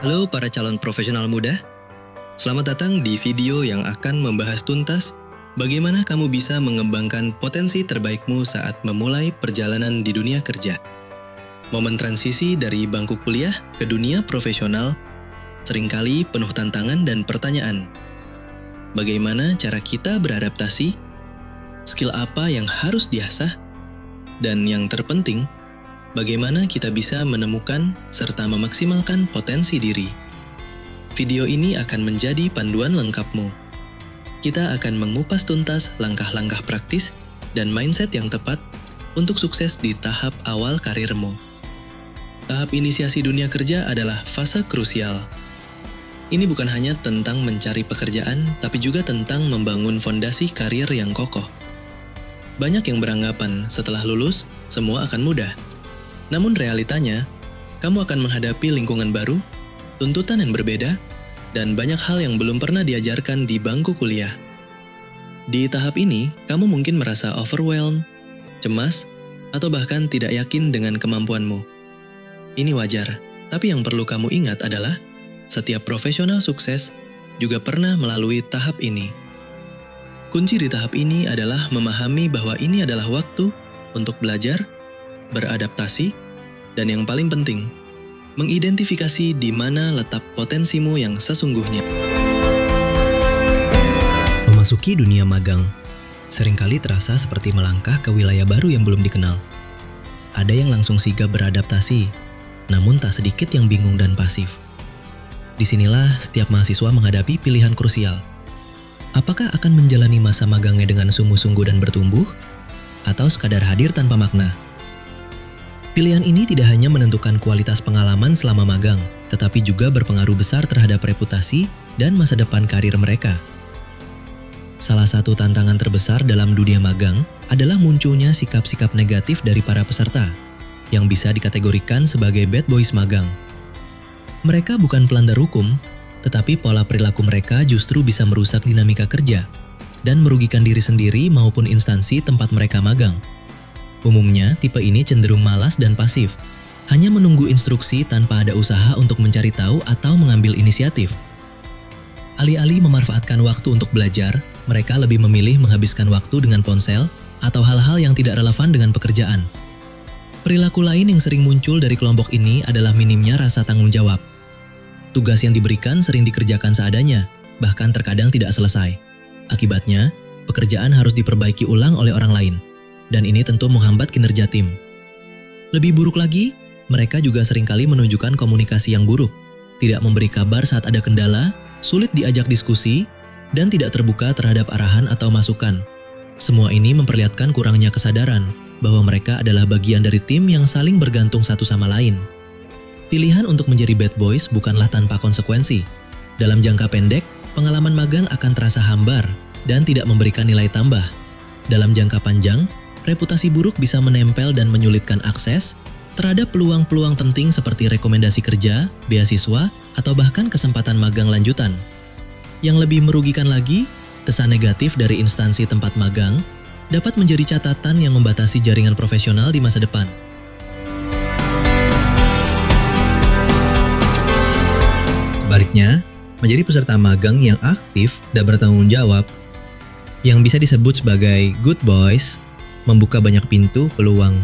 Halo para calon profesional muda, selamat datang di video yang akan membahas tuntas bagaimana kamu bisa mengembangkan potensi terbaikmu saat memulai perjalanan di dunia kerja. Momen transisi dari bangku kuliah ke dunia profesional seringkali penuh tantangan dan pertanyaan. Bagaimana cara kita beradaptasi? Skill apa yang harus diasah? Dan yang terpenting, bagaimana kita bisa menemukan serta memaksimalkan potensi diri. Video ini akan menjadi panduan lengkapmu. Kita akan mengupas tuntas langkah-langkah praktis dan mindset yang tepat untuk sukses di tahap awal karirmu. Tahap inisiasi dunia kerja adalah fase krusial. Ini bukan hanya tentang mencari pekerjaan, tapi juga tentang membangun fondasi karir yang kokoh. Banyak yang beranggapan setelah lulus, semua akan mudah. Namun realitanya, kamu akan menghadapi lingkungan baru, tuntutan yang berbeda, dan banyak hal yang belum pernah diajarkan di bangku kuliah. Di tahap ini, kamu mungkin merasa overwhelmed, cemas, atau bahkan tidak yakin dengan kemampuanmu. Ini wajar, tapi yang perlu kamu ingat adalah setiap profesional sukses juga pernah melalui tahap ini. Kunci di tahap ini adalah memahami bahwa ini adalah waktu untuk belajar, beradaptasi, dan yang paling penting, mengidentifikasi di mana letak potensimu yang sesungguhnya. Memasuki dunia magang seringkali terasa seperti melangkah ke wilayah baru yang belum dikenal. Ada yang langsung sigap beradaptasi, namun tak sedikit yang bingung dan pasif. Disinilah setiap mahasiswa menghadapi pilihan krusial. Apakah akan menjalani masa magangnya dengan sungguh-sungguh dan bertumbuh, atau sekadar hadir tanpa makna? Pilihan ini tidak hanya menentukan kualitas pengalaman selama magang, tetapi juga berpengaruh besar terhadap reputasi dan masa depan karir mereka. Salah satu tantangan terbesar dalam dunia magang adalah munculnya sikap-sikap negatif dari para peserta, yang bisa dikategorikan sebagai bad boys magang. Mereka bukan pelanggar hukum, tetapi pola perilaku mereka justru bisa merusak dinamika kerja dan merugikan diri sendiri maupun instansi tempat mereka magang. Umumnya, tipe ini cenderung malas dan pasif, hanya menunggu instruksi tanpa ada usaha untuk mencari tahu atau mengambil inisiatif. Alih-alih memanfaatkan waktu untuk belajar, mereka lebih memilih menghabiskan waktu dengan ponsel atau hal-hal yang tidak relevan dengan pekerjaan. Perilaku lain yang sering muncul dari kelompok ini adalah minimnya rasa tanggung jawab. Tugas yang diberikan sering dikerjakan seadanya, bahkan terkadang tidak selesai. Akibatnya, pekerjaan harus diperbaiki ulang oleh orang lain. Dan ini tentu menghambat kinerja tim. Lebih buruk lagi, mereka juga seringkali menunjukkan komunikasi yang buruk, tidak memberi kabar saat ada kendala, sulit diajak diskusi, dan tidak terbuka terhadap arahan atau masukan. Semua ini memperlihatkan kurangnya kesadaran bahwa mereka adalah bagian dari tim yang saling bergantung satu sama lain. Pilihan untuk menjadi bad boys bukanlah tanpa konsekuensi. Dalam jangka pendek, pengalaman magang akan terasa hambar dan tidak memberikan nilai tambah. Dalam jangka panjang, reputasi buruk bisa menempel dan menyulitkan akses terhadap peluang-peluang penting seperti rekomendasi kerja, beasiswa, atau bahkan kesempatan magang lanjutan. Yang lebih merugikan lagi, kesan negatif dari instansi tempat magang dapat menjadi catatan yang membatasi jaringan profesional di masa depan. Sebaliknya, menjadi peserta magang yang aktif dan bertanggung jawab, yang bisa disebut sebagai good boys, membuka banyak pintu peluang.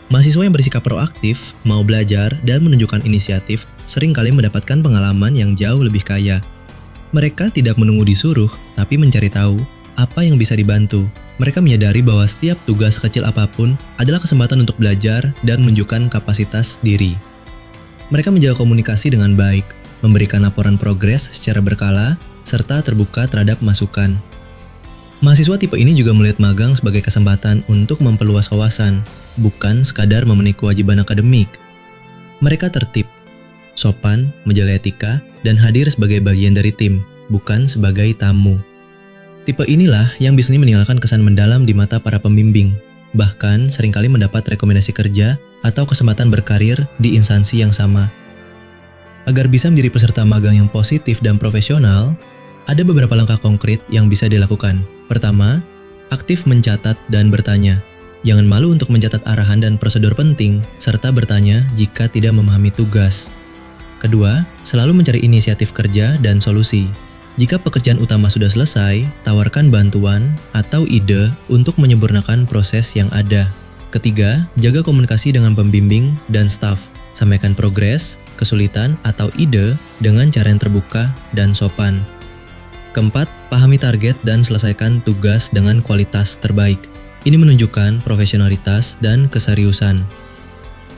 Mahasiswa yang bersikap proaktif, mau belajar, dan menunjukkan inisiatif seringkali mendapatkan pengalaman yang jauh lebih kaya. Mereka tidak menunggu disuruh, tapi mencari tahu apa yang bisa dibantu. Mereka menyadari bahwa setiap tugas kecil apapun adalah kesempatan untuk belajar dan menunjukkan kapasitas diri. Mereka menjaga komunikasi dengan baik, memberikan laporan progres secara berkala, serta terbuka terhadap masukan. Mahasiswa tipe ini juga melihat magang sebagai kesempatan untuk memperluas wawasan, bukan sekadar memenuhi kewajiban akademik. Mereka tertib, sopan, menjaga etika, dan hadir sebagai bagian dari tim, bukan sebagai tamu. Tipe inilah yang bisa meninggalkan kesan mendalam di mata para pembimbing, bahkan seringkali mendapat rekomendasi kerja atau kesempatan berkarir di instansi yang sama. Agar bisa menjadi peserta magang yang positif dan profesional, ada beberapa langkah konkret yang bisa dilakukan. Pertama, aktif mencatat dan bertanya. Jangan malu untuk mencatat arahan dan prosedur penting, serta bertanya jika tidak memahami tugas. Kedua, selalu mencari inisiatif kerja dan solusi. Jika pekerjaan utama sudah selesai, tawarkan bantuan atau ide untuk menyempurnakan proses yang ada. Ketiga, jaga komunikasi dengan pembimbing dan staf. Sampaikan progres, kesulitan, atau ide dengan cara yang terbuka dan sopan. Keempat, pahami target dan selesaikan tugas dengan kualitas terbaik. Ini menunjukkan profesionalitas dan keseriusan.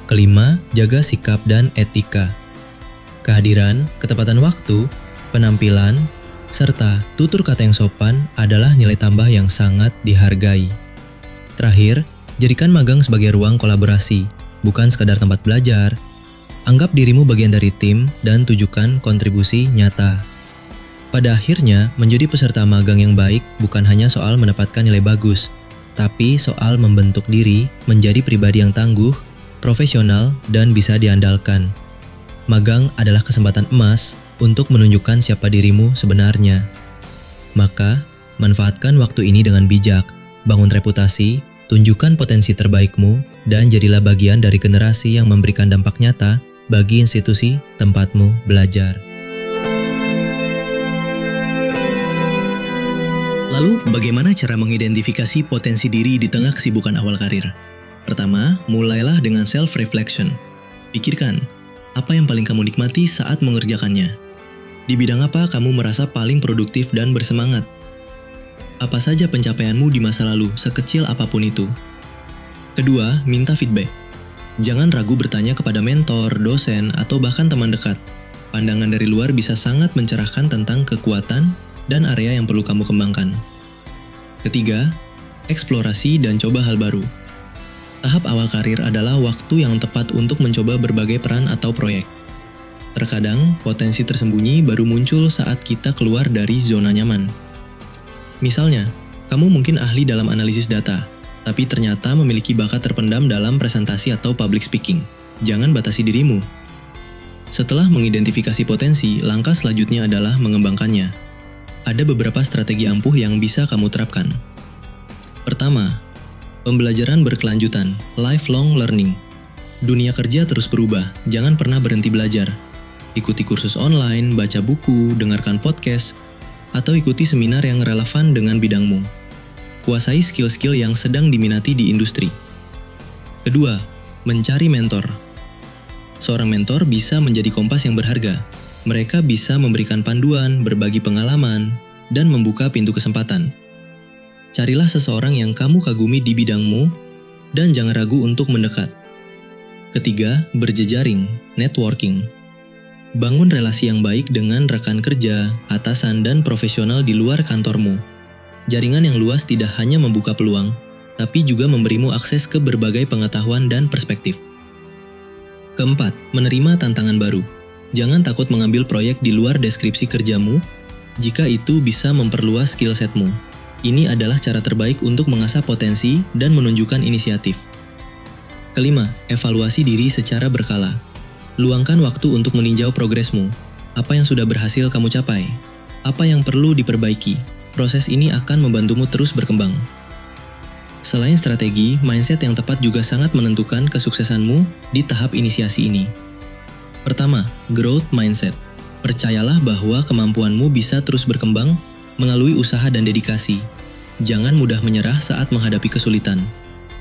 Kelima, jaga sikap dan etika. Kehadiran, ketepatan waktu, penampilan, serta tutur kata yang sopan adalah nilai tambah yang sangat dihargai. Terakhir, jadikan magang sebagai ruang kolaborasi, bukan sekadar tempat belajar. Anggap dirimu bagian dari tim dan tujukan kontribusi nyata. Pada akhirnya, menjadi peserta magang yang baik bukan hanya soal mendapatkan nilai bagus, tapi soal membentuk diri menjadi pribadi yang tangguh, profesional, dan bisa diandalkan. Magang adalah kesempatan emas untuk menunjukkan siapa dirimu sebenarnya. Maka, manfaatkan waktu ini dengan bijak, bangun reputasi, tunjukkan potensi terbaikmu, dan jadilah bagian dari generasi yang memberikan dampak nyata bagi institusi tempatmu belajar. Lalu, bagaimana cara mengidentifikasi potensi diri di tengah kesibukan awal karir? Pertama, mulailah dengan self-reflection. Pikirkan, apa yang paling kamu nikmati saat mengerjakannya? Di bidang apa kamu merasa paling produktif dan bersemangat? Apa saja pencapaianmu di masa lalu, sekecil apapun itu? Kedua, minta feedback. Jangan ragu bertanya kepada mentor, dosen, atau bahkan teman dekat. Pandangan dari luar bisa sangat mencerahkan tentang kekuatan dan area yang perlu kamu kembangkan. Ketiga, eksplorasi dan coba hal baru. Tahap awal karir adalah waktu yang tepat untuk mencoba berbagai peran atau proyek. Terkadang, potensi tersembunyi baru muncul saat kita keluar dari zona nyaman. Misalnya, kamu mungkin ahli dalam analisis data, tapi ternyata memiliki bakat terpendam dalam presentasi atau public speaking. Jangan batasi dirimu. Setelah mengidentifikasi potensi, langkah selanjutnya adalah mengembangkannya. Ada beberapa strategi ampuh yang bisa kamu terapkan. Pertama, pembelajaran berkelanjutan, lifelong learning. Dunia kerja terus berubah, jangan pernah berhenti belajar. Ikuti kursus online, baca buku, dengarkan podcast, atau ikuti seminar yang relevan dengan bidangmu. Kuasai skill-skill yang sedang diminati di industri. Kedua, mencari mentor. Seorang mentor bisa menjadi kompas yang berharga. Mereka bisa memberikan panduan, berbagi pengalaman, dan membuka pintu kesempatan. Carilah seseorang yang kamu kagumi di bidangmu, dan jangan ragu untuk mendekat. Ketiga, berjejaring, networking. Bangun relasi yang baik dengan rekan kerja, atasan, dan profesional di luar kantormu. Jaringan yang luas tidak hanya membuka peluang, tapi juga memberimu akses ke berbagai pengetahuan dan perspektif. Keempat, menerima tantangan baru. Jangan takut mengambil proyek di luar deskripsi kerjamu, jika itu bisa memperluas skill setmu. Ini adalah cara terbaik untuk mengasah potensi dan menunjukkan inisiatif. Kelima, evaluasi diri secara berkala. Luangkan waktu untuk meninjau progresmu. Apa yang sudah berhasil kamu capai? Apa yang perlu diperbaiki? Proses ini akan membantumu terus berkembang. Selain strategi, mindset yang tepat juga sangat menentukan kesuksesanmu di tahap inisiasi ini. Pertama, growth mindset. Percayalah bahwa kemampuanmu bisa terus berkembang melalui usaha dan dedikasi. Jangan mudah menyerah saat menghadapi kesulitan.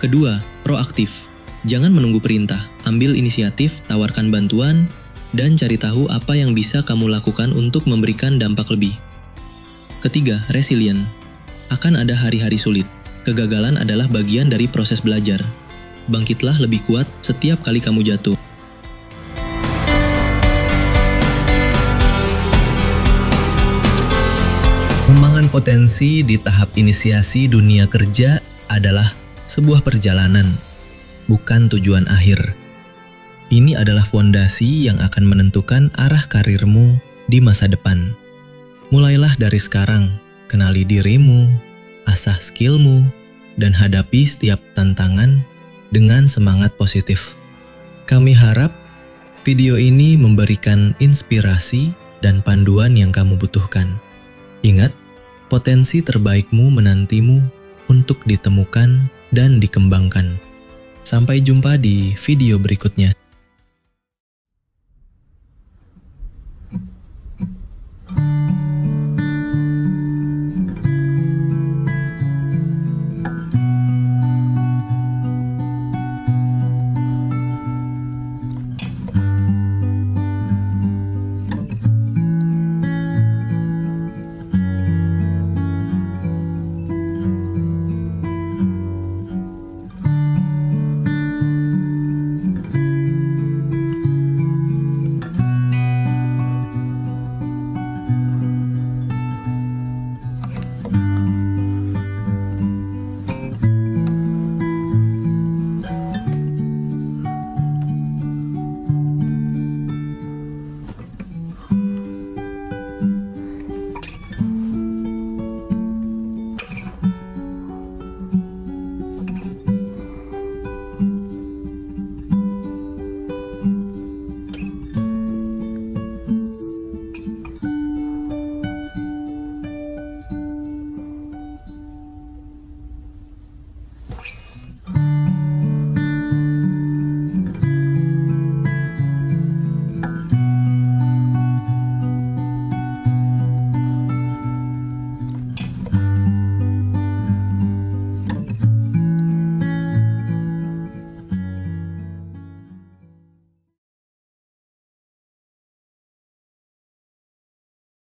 Kedua, proaktif. Jangan menunggu perintah, ambil inisiatif, tawarkan bantuan, dan cari tahu apa yang bisa kamu lakukan untuk memberikan dampak lebih. Ketiga, resilient. Akan ada hari-hari sulit. Kegagalan adalah bagian dari proses belajar. Bangkitlah lebih kuat setiap kali kamu jatuh. Pengembangan potensi di tahap inisiasi dunia kerja adalah sebuah perjalanan, bukan tujuan akhir. Ini adalah fondasi yang akan menentukan arah karirmu di masa depan. Mulailah dari sekarang, kenali dirimu, asah skillmu, dan hadapi setiap tantangan dengan semangat positif. Kami harap video ini memberikan inspirasi dan panduan yang kamu butuhkan. Ingat, potensi terbaikmu menantimu untuk ditemukan dan dikembangkan. Sampai jumpa di video berikutnya.